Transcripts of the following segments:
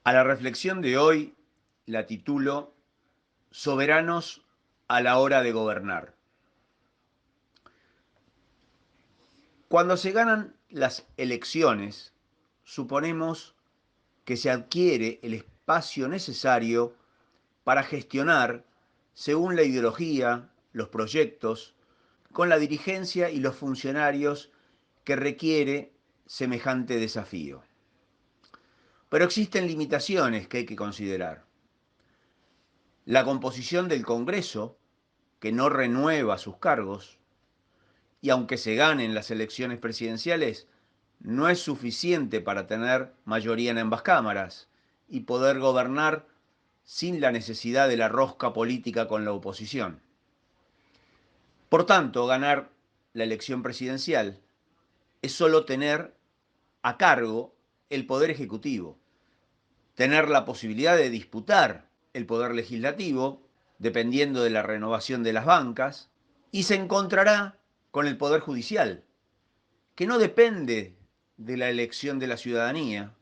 A la reflexión de hoy la titulo Soberanos a la hora de gobernar. Cuando se ganan las elecciones, suponemos que se adquiere el espacio necesario para gestionar, según la ideología, los proyectos, con la dirigencia y los funcionarios que requiere semejante desafío. Pero existen limitaciones que hay que considerar. La composición del Congreso, que no renueva sus cargos, y aunque se ganen las elecciones presidenciales, no es suficiente para tener mayoría en ambas cámaras y poder gobernar sin la necesidad de la rosca política con la oposición. Por tanto, ganar la elección presidencial es solo tener a cargo el poder ejecutivo, tener la posibilidad de disputar el poder legislativo, dependiendo de la renovación de las bancas, y se encontrará con el poder judicial, que no depende de la elección de la ciudadanía,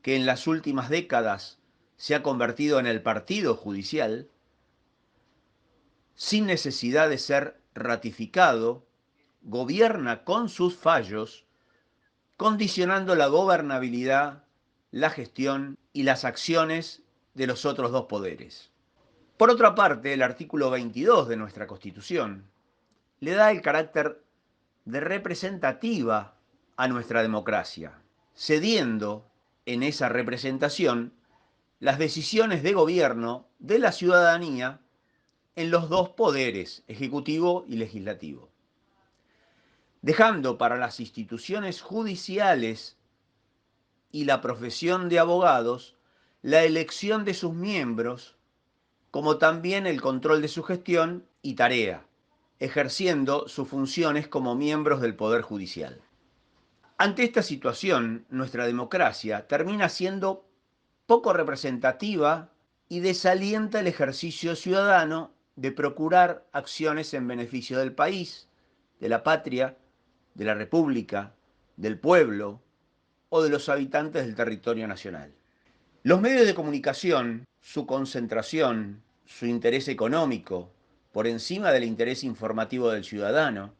que en las últimas décadas se ha convertido en el partido judicial, sin necesidad de ser ratificado, gobierna con sus fallos, condicionando la gobernabilidad, la gestión y las acciones de los otros dos poderes. Por otra parte, el artículo 22 de nuestra Constitución le da el carácter de representativa a nuestra democracia, cediendo en esa representación las decisiones de gobierno de la ciudadanía en los dos poderes, ejecutivo y legislativo, dejando para las instituciones judiciales y la profesión de abogados la elección de sus miembros, como también el control de su gestión y tarea, ejerciendo sus funciones como miembros del Poder Judicial. Ante esta situación, nuestra democracia termina siendo poco representativa y desalienta el ejercicio ciudadano de procurar acciones en beneficio del país, de la patria, de la república, del pueblo o de los habitantes del territorio nacional. Los medios de comunicación, su concentración, su interés económico, por encima del interés informativo del ciudadano,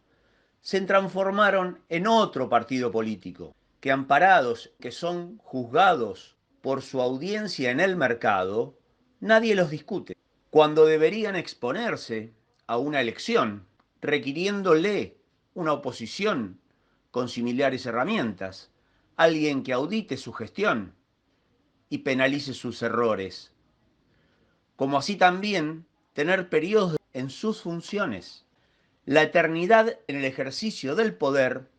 se transformaron en otro partido político, que amparados, que son juzgados por su audiencia en el mercado, nadie los discute, cuando deberían exponerse a una elección, requiriéndole una oposición con similares herramientas, alguien que audite su gestión y penalice sus errores, como así también tener periodos en sus funciones. La eternidad en el ejercicio del poder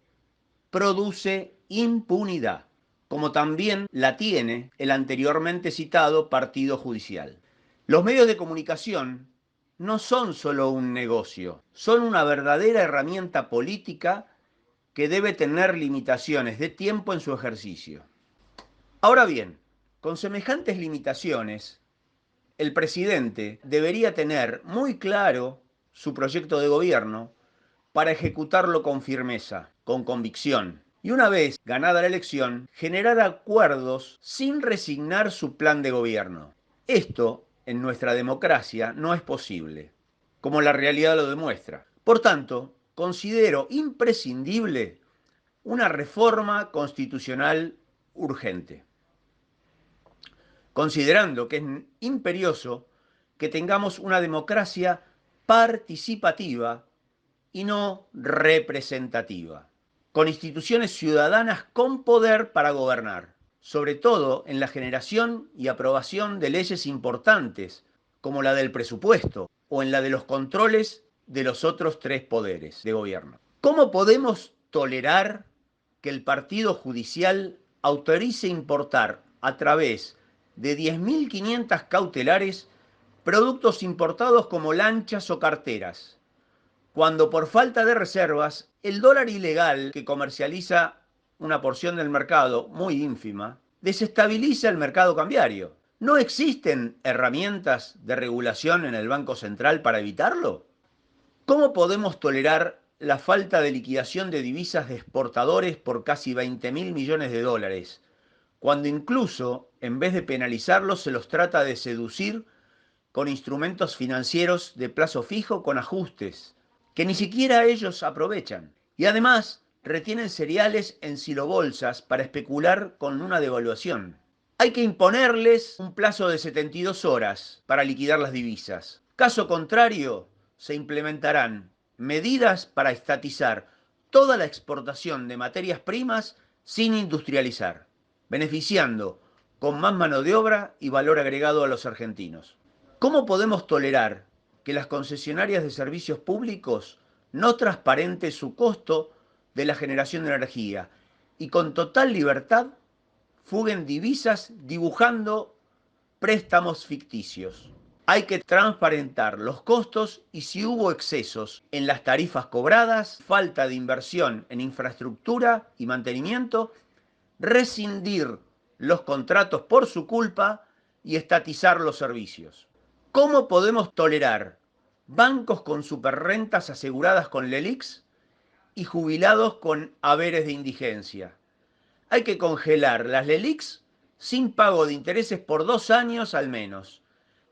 produce impunidad, como también la tiene el anteriormente citado partido judicial. Los medios de comunicación no son solo un negocio, son una verdadera herramienta política que debe tener limitaciones de tiempo en su ejercicio. Ahora bien, con semejantes limitaciones, el presidente debería tener muy claro su proyecto de gobierno para ejecutarlo con firmeza, con convicción. Y una vez ganada la elección, generar acuerdos sin resignar su plan de gobierno. Esto, en nuestra democracia, no es posible, como la realidad lo demuestra. Por tanto, considero imprescindible una reforma constitucional urgente, considerando que es imperioso que tengamos una democracia participativa y no representativa, con instituciones ciudadanas con poder para gobernar, sobre todo en la generación y aprobación de leyes importantes, como la del presupuesto o en la de los controles de los otros tres poderes de gobierno. ¿Cómo podemos tolerar que el partido judicial autorice importar a través de 10.500 cautelares productos importados como lanchas o carteras, cuando por falta de reservas el dólar ilegal que comercializa una porción del mercado muy ínfima desestabiliza el mercado cambiario? ¿No existen herramientas de regulación en el Banco Central para evitarlo? ¿Cómo podemos tolerar la falta de liquidación de divisas de exportadores por casi 20.000 millones de dólares, cuando incluso En vez de penalizarlos, se los trata de seducir con instrumentos financieros de plazo fijo con ajustes, que ni siquiera ellos aprovechan. Y además, retienen cereales en silobolsas para especular con una devaluación. Hay que imponerles un plazo de 72 horas para liquidar las divisas. Caso contrario, se implementarán medidas para estatizar toda la exportación de materias primas sin industrializar, beneficiando con más mano de obra y valor agregado a los argentinos. ¿Cómo podemos tolerar que las concesionarias de servicios públicos no transparenten su costo de la generación de energía y con total libertad fuguen divisas dibujando préstamos ficticios? Hay que transparentar los costos y si hubo excesos en las tarifas cobradas, falta de inversión en infraestructura y mantenimiento, rescindir los contratos por su culpa y estatizar los servicios. ¿Cómo podemos tolerar bancos con superrentas aseguradas con LELIQs y jubilados con haberes de indigencia? Hay que congelar las LELIQs sin pago de intereses por 2 años al menos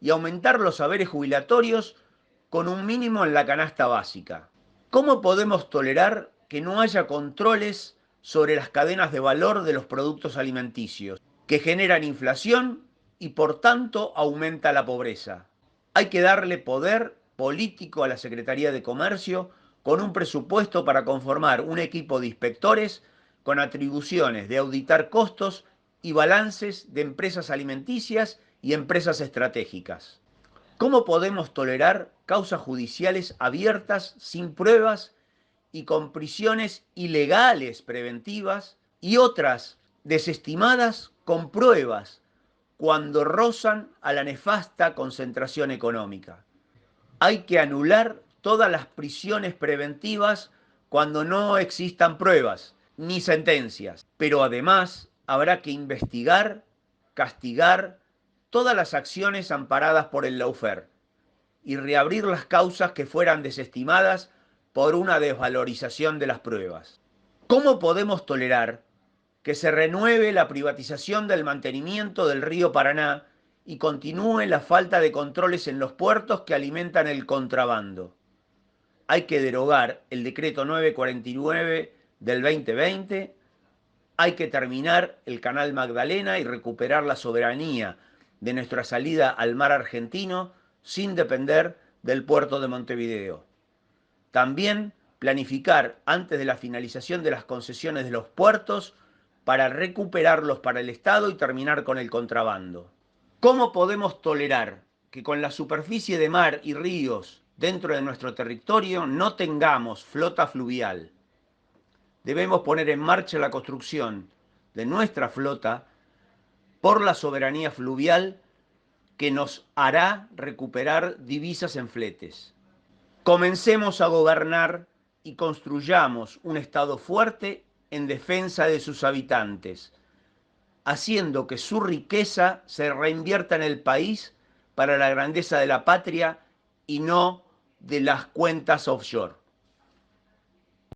y aumentar los haberes jubilatorios con un mínimo en la canasta básica. ¿Cómo podemos tolerar que no haya controles sobre las cadenas de valor de los productos alimenticios, que generan inflación y por tanto aumenta la pobreza? Hay que darle poder político a la Secretaría de Comercio con un presupuesto para conformar un equipo de inspectores con atribuciones de auditar costos y balances de empresas alimenticias y empresas estratégicas. ¿Cómo podemos tolerar causas judiciales abiertas sin pruebas y con prisiones ilegales preventivas y otras desestimadas con pruebas cuando rozan a la nefasta concentración económica? Hay que anular todas las prisiones preventivas cuando no existan pruebas ni sentencias, pero además habrá que investigar, castigar todas las acciones amparadas por el lawfare y reabrir las causas que fueran desestimadas por una desvalorización de las pruebas. ¿Cómo podemos tolerar que se renueve la privatización del mantenimiento del río Paraná y continúe la falta de controles en los puertos que alimentan el contrabando? Hay que derogar el decreto 949 del 2020, hay que terminar el canal Magdalena y recuperar la soberanía de nuestra salida al mar argentino sin depender del puerto de Montevideo. También planificar antes de la finalización de las concesiones de los puertos para recuperarlos para el Estado y terminar con el contrabando. ¿Cómo podemos tolerar que con la superficie de mar y ríos dentro de nuestro territorio no tengamos flota fluvial? Debemos poner en marcha la construcción de nuestra flota por la soberanía fluvial que nos hará recuperar divisas en fletes. Comencemos a gobernar y construyamos un Estado fuerte en defensa de sus habitantes, haciendo que su riqueza se reinvierta en el país para la grandeza de la patria y no de las cuentas offshore.